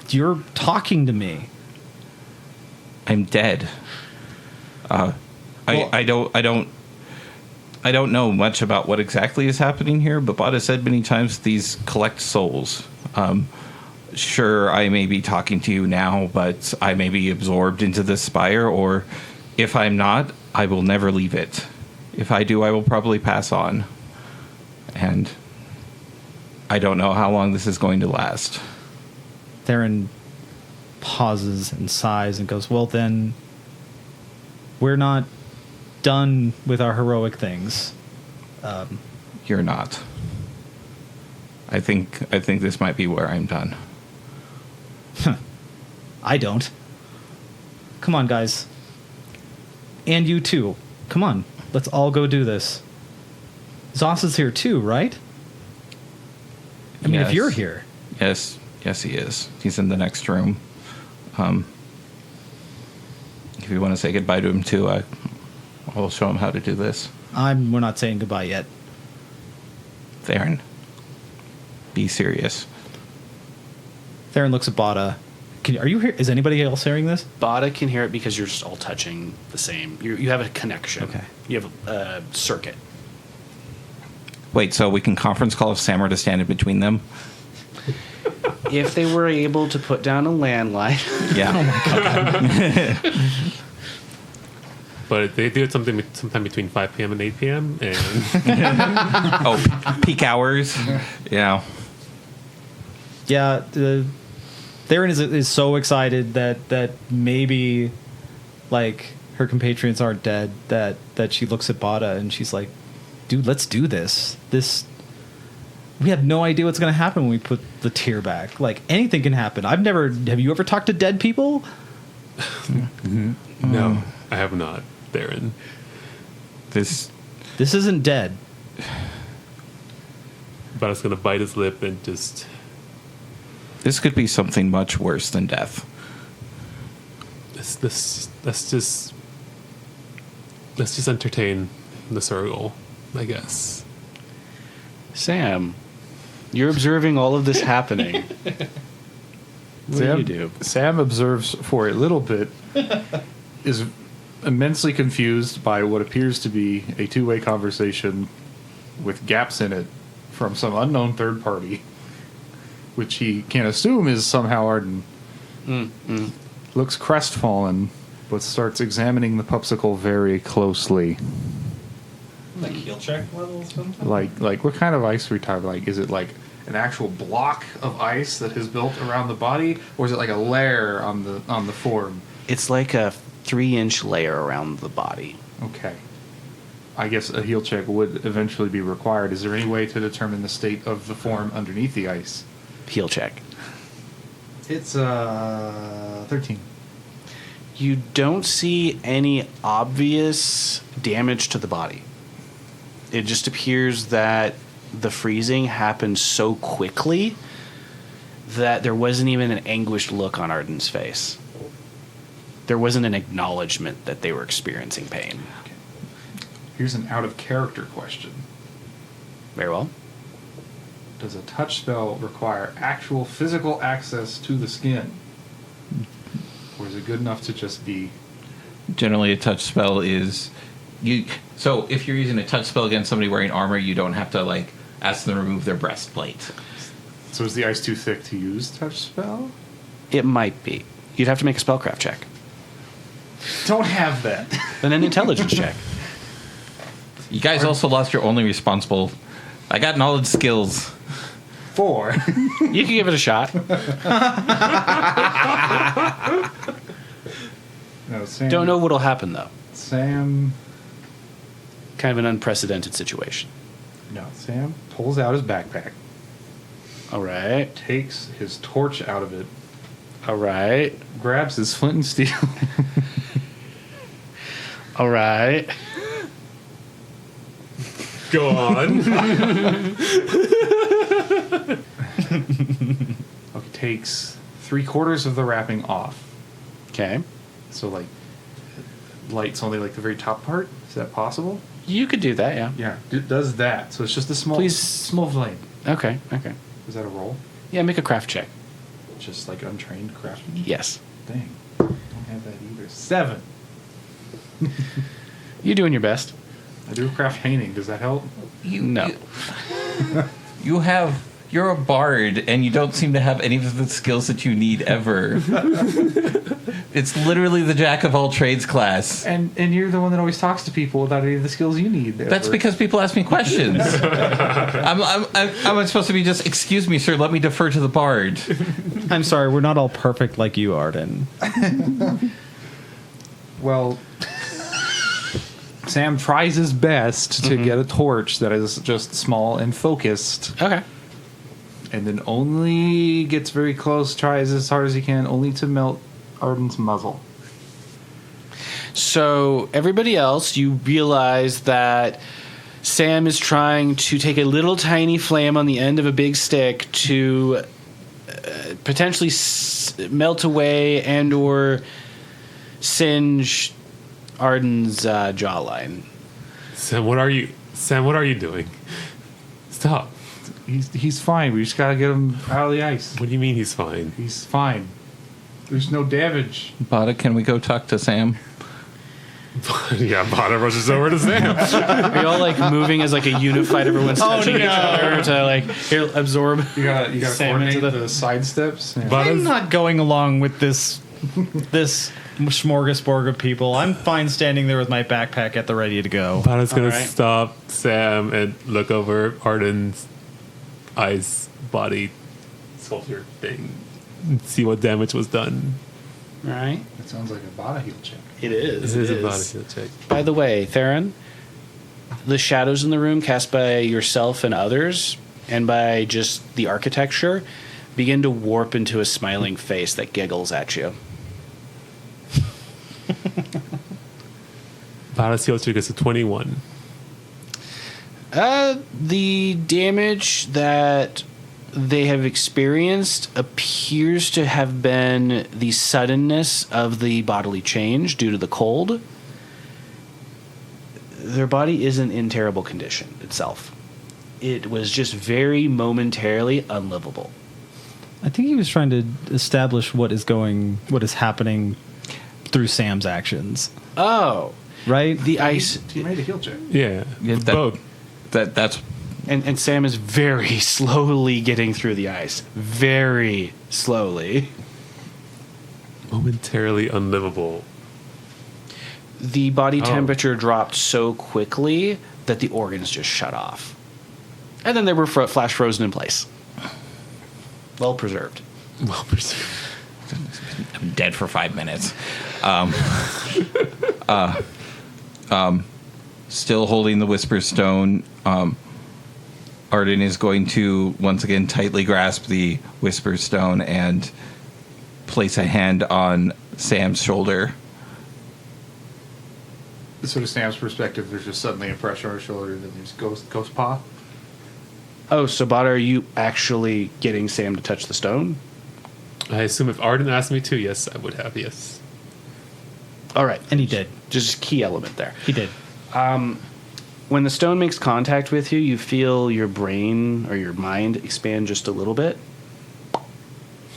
A: you're talking to me.
B: I'm dead. I don't know much about what exactly is happening here, but Bata said many times these collect souls. Sure, I may be talking to you now, but I may be absorbed into this spire, or if I'm not, I will never leave it. If I do, I will probably pass on. And I don't know how long this is going to last.
A: Theron pauses and sighs and goes, well, then we're not done with our heroic things.
B: You're not. I think this might be where I'm done.
A: I don't. Come on, guys. And you too. Come on. Let's all go do this. Zoss is here too, right? I mean, if
B: Yes.
A: you're here.
B: Yes, he is. He's in the next room. If you want to say goodbye to him too, I'll show him how to do this.
A: We're not saying goodbye yet.
B: Theron, be serious.
A: Theron looks at Bata. Are you here? Is anybody else hearing this?
C: Bata can hear it because you're just all touching the same. You have a connection.
A: Okay.
C: You have a circuit.
B: Wait, so we can conference call if Sam were to stand in between them?
C: If they were able to put down a landline.
B: Yeah.
D: But they do it sometime between 5 p.m. and 8 p.m. and
B: Oh, peak hours? Yeah.
A: Yeah. Theron is so excited that maybe, like, her compatriots aren't dead, that she looks at Bata and she's like, dude, let's do this. We have no idea what's going to happen when we put the tear back. Like, anything can happen. Have you ever talked to dead people?
D: no, I have not, Theron.
B: This
A: isn't dead.
D: But I was gonna bite his lip and just.
B: could be something much worse than death.
D: Let's just entertain the circle, I guess.
C: Sam, you're observing all of this happening. What do you do?
E: Sam observes for a little bit, is immensely confused by what appears to be a two-way conversation with gaps in it from some unknown third party, which he can assume is somehow Arden. looks crestfallen, but starts examining the popsicle very closely.
A: Like heel check levels sometimes?
E: Like what kind of ice are we talking? Like, is it like an actual block of ice that is built around the body, or is it like a layer on the form?
C: It's like a 3-inch layer around the body.
E: Okay. I guess a heel check would eventually be required. Is there any way to determine the state of the form underneath the ice?
C: Heel check.
E: It's 13.
C: You don't see any obvious damage to the body. It just appears that the freezing happened so quickly that there wasn't even an anguished look on Arden's face. There wasn't an acknowledgement that they were experiencing pain.
E: Here's an out of character question.
C: Very well.
E: Does a touch spell require actual physical access to the skin? Or is it good enough to just be...
B: Generally, a touch spell is you. So if you're using a touch spell against somebody wearing armor, you don't have to like ask them to remove their breastplate.
E: So is the ice too thick to use touch spell?
C: It might be. You'd have to make a spellcraft check.
E: Don't have that.
C: Then an intelligence check.
B: You guys also lost your only responsible. I got knowledge skills.
E: 4.
C: You can give it a shot.
E: No, Sam.
C: Don't know what'll happen, though.
E: Sam.
C: Kind of an unprecedented situation.
E: No, Sam pulls out his backpack,
C: All right.
E: takes his torch out of it,
C: All right.
E: grabs his flint and steel.
C: All right.
D: Go on.
E: Okay, takes 3/4 of the wrapping off.
C: Okay.
E: So like, lights only like the very top part. Is that possible?
C: You could do that, yeah.
E: Yeah, it does that. So it's just a small,
C: Please.
E: small flame.
C: Okay. Okay.
E: Is that a roll?
C: Yeah, make a craft check.
E: Just like untrained craftsman.
C: Yes.
E: Dang, don't have that either. 7.
C: You're doing your best.
E: I do craft painting. Does that help?
C: No.
B: You're a bard, and you don't seem to have any of the skills that you need ever. It's literally the jack of all trades class.
E: And you're the one that always talks to people without any of the skills you need.
B: That's because people ask me questions. I'm supposed to be just, excuse me, sir, let me defer to the bard.
A: I'm sorry, we're not all perfect like you, Arden.
E: Well, Sam tries his best to get a torch that is just small and focused,
C: Okay.
E: and then only gets very close, tries as hard as he can, only to melt Arden's muzzle.
C: So, everybody else, you realize that Sam is trying to take a little tiny flame on the end of a big stick to potentially melt away and or singe Arden's jawline.
D: Sam, what are you doing? Stop.
E: He's fine. We just gotta get him out of the ice.
D: What do you mean he's fine?
E: He's fine. There's no damage.
B: Bata, can we go talk to Sam?
D: Yeah, Bata rushes over to Sam.
C: Are you all like moving as like a unified? Everyone's touching each other to like absorb.
E: You gotta
C: Sam into
E: coordinate the side steps. Yeah.
A: I'm
D: Bata's,
A: not going along with this smorgasbord of people. I'm fine standing there with my backpack at the ready to go.
D: Bata's gonna
C: Alright.
D: stop Sam and look over Arden's eyes, body, soldier thing, and see what damage was done.
C: All right.
E: That sounds like a Bata heal check.
C: It is.
D: This is a body heal check.
C: By the way, Theron, the shadows in the room cast by yourself and others, and by just the architecture, begin to warp into a smiling face that giggles at you.
D: Bata's heal check is a 21.
C: The damage that they have experienced appears to have been the suddenness of the bodily change due to the cold. Their body isn't in terrible condition itself. It was just very momentarily unlivable.
A: I think he was trying to establish what is happening through Sam's actions.
C: Oh,
A: Right?
C: the ice.
E: You made a heal check.
D: Yeah,
B: Yeah,
D: both.
B: That's
C: And Sam is very slowly getting through the ice. Very slowly.
D: momentarily unlivable.
C: The body
D: Oh.
C: temperature dropped so quickly that the organs just shut off. And then they were flash frozen in place. Well preserved.
D: Well preserved.
B: I'm dead for 5 minutes. Still holding the Whisper Stone, Arden is going to once again tightly grasp the Whisper Stone and place a hand on Sam's shoulder.
E: Sort of Sam's perspective, there's just suddenly a pressure on her shoulder, and then there's ghost paw.
C: Oh, so Bata, are you actually getting Sam to touch the stone?
D: I assume if Arden asked me to, yes, I would have, yes.
C: All right.
A: And he did.
C: Just key element there.
A: He did.
C: When the stone makes contact with you, you feel your brain or your mind expand just a little bit.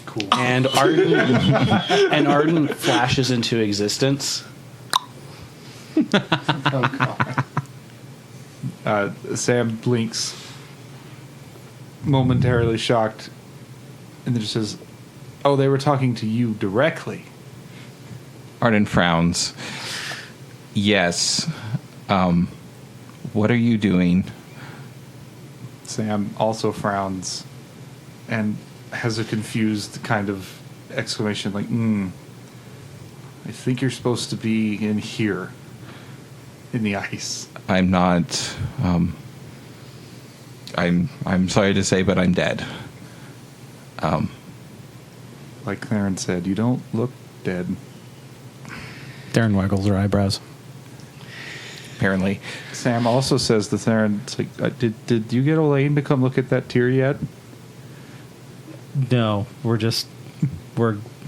E: Cool.
C: And Arden flashes into existence.
E: Sam blinks, momentarily shocked, and then just says, "Oh, they were talking to you directly."
B: Arden frowns. Yes. What are you doing?
E: Sam also frowns and has a confused kind of exclamation like, I think you're supposed to be in here, in the ice.
B: I'm not. I'm sorry to say, but I'm dead.
E: Like Clarence said, you don't look dead.
A: Darren waggles her eyebrows.
B: Apparently,
E: Sam also says to Theron, it's like, did you get Elaine to come look at that tier yet?
A: No, we're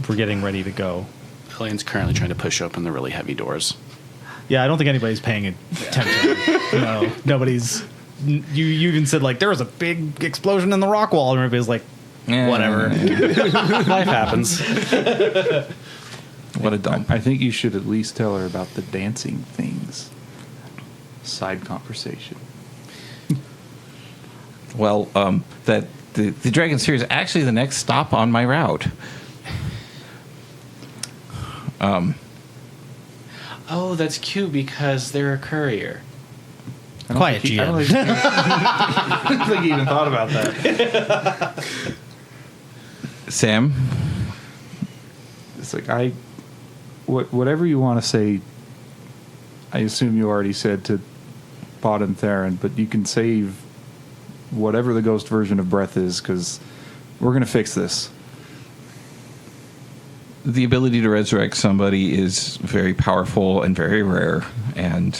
A: getting ready to go.
C: Elaine's currently trying to push open the really heavy doors.
A: Yeah, I don't think anybody's paying attention. No, nobody's. You even said like there was a big explosion in the rock wall, and everybody's like, whatever.
C: Life happens.
B: what a dump.
E: I think you should at least tell her about the dancing things. Side conversation.
B: Well, that the Dragon's Tear is actually the next stop on my route.
C: Oh, that's cute because they're a courier.
A: Quiet,
E: I don't
A: GM.
E: think he even thought about that.
B: Sam,
E: It's like whatever you want to say. I assume you already said to Bot and Theron, but you can save whatever the ghost version of breath is because we're going to fix this.
B: the ability to resurrect somebody is very powerful and very rare, and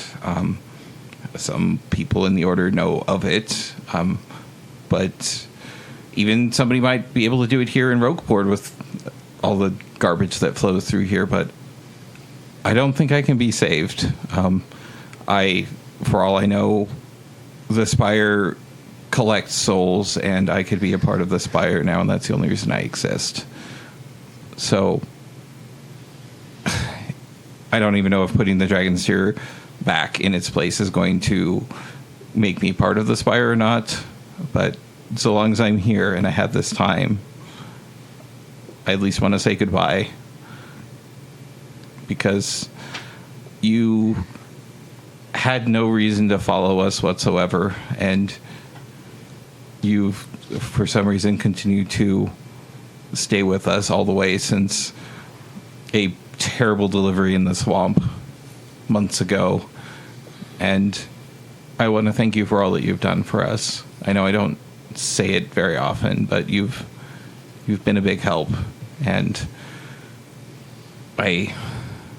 B: some people in the Order know of it. But even somebody might be able to do it here in Rogueport with all the garbage that flows through here, but I don't think I can be saved. For all I know, the Spire collects souls, and I could be a part of the Spire now, and that's the only reason I exist. So I don't even know if putting the Dragon's Tear back in its place is going to make me part of the Spire or not, but so long as I'm here and I have this time, I at least want to say goodbye. Because you had no reason to follow us whatsoever, and you've, for some reason, continued to stay with us all the way since a terrible delivery in the swamp months ago. And I want to thank you for all that you've done for us. I know I don't say it very often, but you've been a big help, and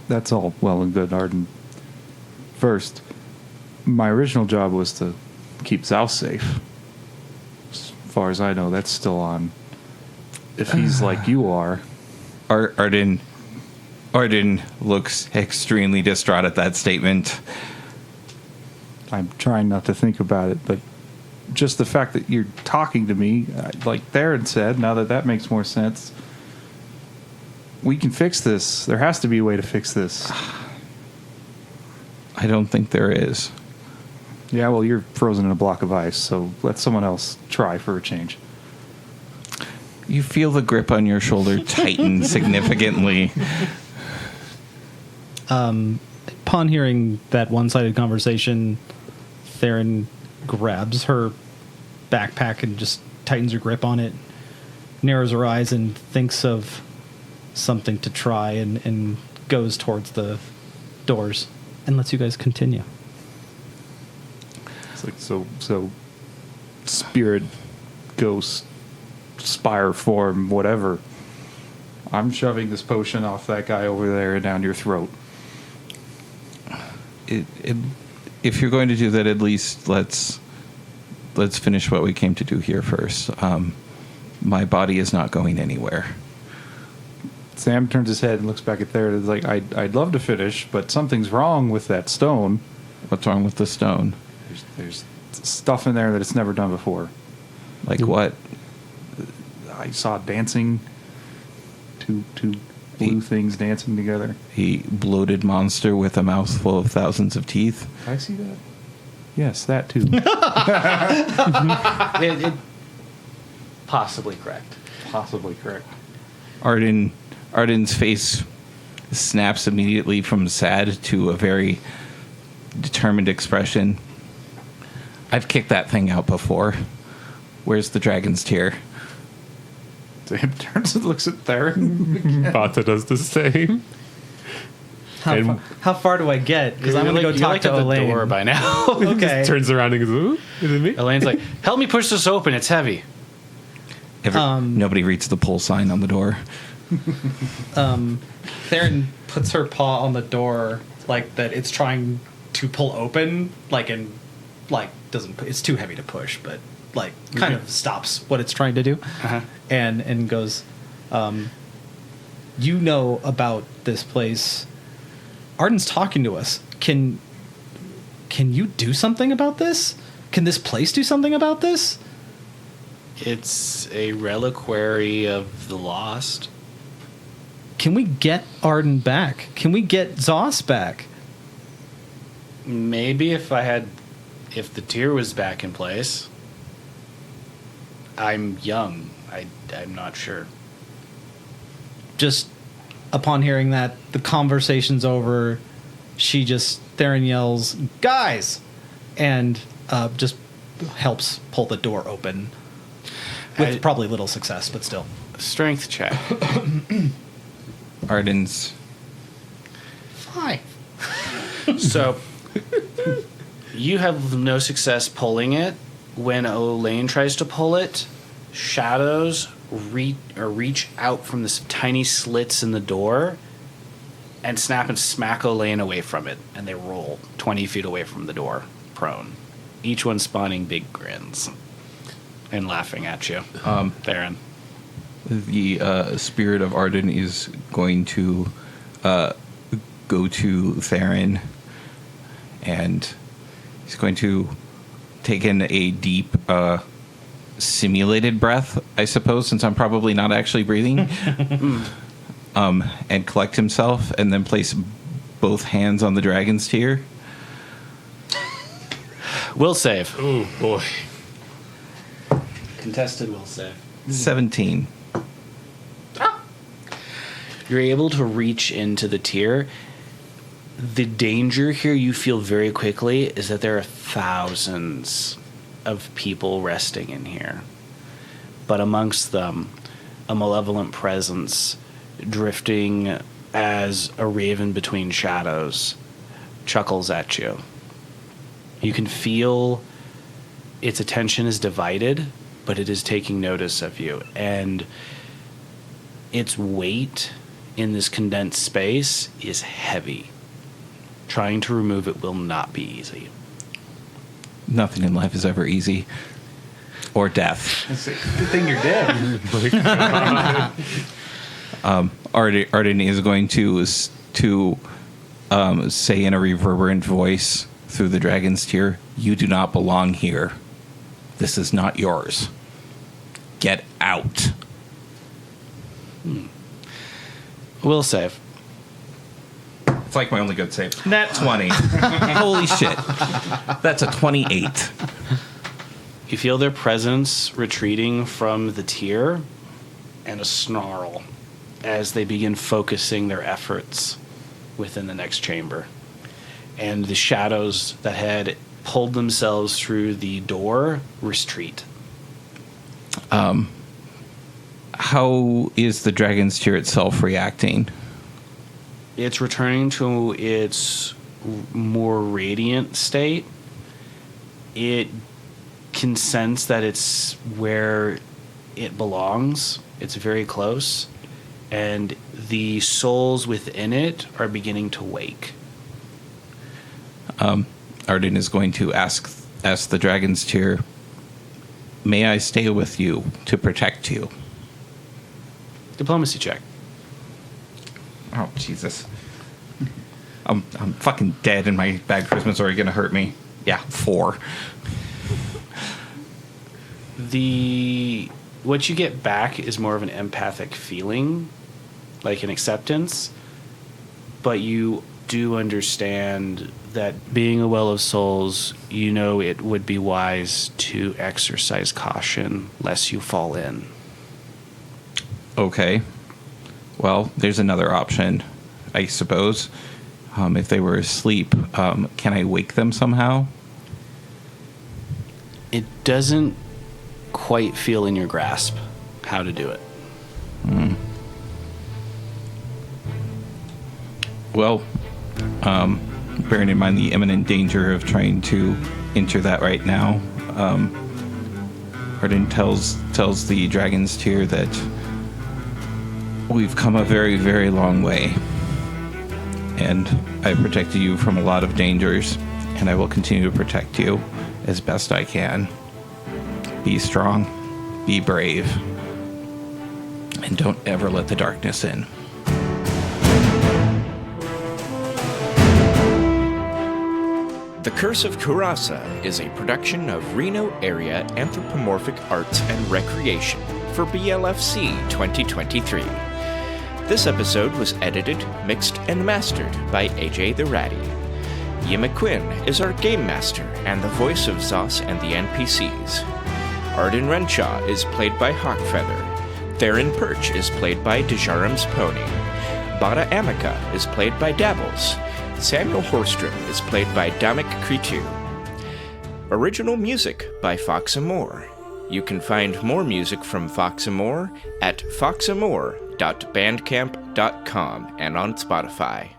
E: That's all well and good, Arden. First, my original job was to keep Zouse safe. As far as I know, that's still on. If he's like you are.
B: Arden looks extremely distraught at that statement.
E: I'm trying not to think about it, but just the fact that you're talking to me, like Theron said, now that makes more sense. We can fix this. There has to be a way to fix this.
B: I don't think there is.
E: Yeah, well, you're frozen in a block of ice, so let someone else try for a change.
B: You feel the grip on your shoulder tighten significantly.
A: Upon hearing that one-sided conversation, Theron grabs her backpack and just tightens her grip on it, narrows her eyes, and thinks of something to try, and goes towards the doors and lets you guys continue.
E: It's like so spirit, ghost, spire form, whatever. I'm shoving this potion off that guy over there and down your throat.
B: If you're going to do that, at least let's finish what we came to do here first. My body is not going anywhere.
E: Sam turns his head and looks back at Theron and is like, I'd love to finish, but something's wrong with that stone.
B: What's wrong with the stone?
E: There's stuff in there that it's never done before.
B: Like what?
E: I saw dancing, two blue things dancing together.
B: A bloated monster with a mouthful of thousands of teeth.
E: Did I see that? Yes, that too.
C: It possibly correct.
E: Possibly correct.
B: Arden's face snaps immediately from sad to a very determined expression. I've kicked that thing out before. Where's the dragon's tear?
E: Sam turns and looks at Theron.
D: Bata does the same. And-
A: How far do I get? Because I'm going to go talk to
C: at the
A: Elaine.
C: door by now.
A: Okay.
D: Turns around and goes, "Ooh, is it me?"
C: Elaine's like, "Help me push this open. It's heavy."
B: Nobody reads the pull sign on the door.
A: Theron puts her paw on the door like that it's trying to pull open, doesn't. It's too heavy to push, but kind of stops what it's trying to do, and goes, "You know about this place. Arden's talking to us. Can you do something about this? Can this place do something about this?"
C: It's a reliquary of the lost.
A: Can we get Arden back? Can we get Zoss back?
C: Maybe if the tier was back in place. I'm young. I'm not sure.
A: Just upon hearing that, the conversation's over. Theron yells, "Guys!" and just helps pull the door open. With probably little success, but still.
C: Strength check.
B: Arden's.
A: 5.
C: So you have no success pulling it. When Elaine tries to pull it, shadows reach out from the tiny slits in the door and snap and smack Elaine away from it, and they roll 20 feet away from the door, prone. Each one spawning big grins and laughing at you. Theron.
B: The spirit of Arden is going to go to Theron, and he's going to take in a deep simulated breath, I suppose, since I'm probably not actually breathing, and collect himself, and then place both hands on the dragon's tear.
C: Will save.
D: Oh boy.
C: Contested will save.
B: 17.
C: You're able to reach into the tier. The danger here, you feel very quickly, is that there are thousands of people resting in here. But amongst them, a malevolent presence drifting as a raven between shadows chuckles at you. You can feel its attention is divided, but it is taking notice of you. And its weight in this condensed space is heavy. Trying to remove it will not be easy.
B: Nothing in life is ever easy. Or death.
E: Good thing you're dead.
B: Arden is going to say in a reverberant voice through the dragon's tear, "You do not belong here. This is not yours. Get out."
C: Will save.
B: It's like my only good save. Nat 20. Holy shit. That's a 28.
C: You feel their presence retreating from the tier, and a snarl as they begin focusing their efforts within the next chamber. And the shadows that had pulled themselves through the door retreat.
B: How is the dragon's tear itself reacting?
C: It's returning to its more radiant state. It can sense that it's where it belongs. It's very close. And the souls within it are beginning to wake.
B: Arden is going to ask the dragon's tear, may I stay with you to protect you?
C: Diplomacy check.
B: Oh, Jesus. I'm fucking dead, and my bad Christmas are going to hurt me. Yeah, 4.
C: What you get back is more of an empathic feeling, like an acceptance, but you do understand that being a well of souls, you know it would be wise to exercise caution lest you fall in.
B: Okay. Well, there's another option, I suppose. If they were asleep, can I wake them somehow?
C: It doesn't quite feel in your grasp how to do it.
B: Well, bearing in mind the imminent danger of trying to enter that right now, Arden tells the dragon's tear that we've come a very, very long way, and I protected you from a lot of dangers, and I will continue to protect you as best I can. Be strong, be brave, and don't ever let the darkness in.
F: The Curse of Coeurasa is a production of Reno Area Anthropomorphic Arts and Recreation for BLFC 2023. This episode was edited, mixed, and mastered by AJ the Ratty. Yima Quinn is our game master and the voice of Zos and the NPCs. Arden Renshaw is played by Hawkfeather. Theron Perch is played by Dejarim's Pony. Bata Amica is played by Dabbles. Samuel Horstrom is played by Damek Kritu. Original music by Fox Amore. You can find more music from Fox Amore at foxamore.bandcamp.com and on Spotify.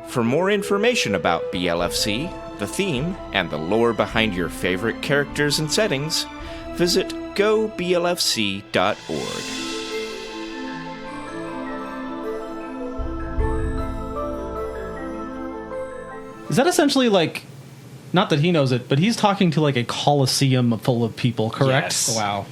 F: For more information about BLFC, the theme, and the lore behind your favorite characters and settings, visit goblfc.org.
A: Is that essentially like, not that he knows it, but he's talking to like a coliseum full of people, correct?
C: Yes.
A: Wow.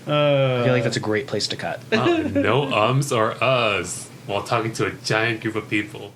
C: I feel like that's a great place to cut.
D: No ums or uhs while talking to a giant group of people.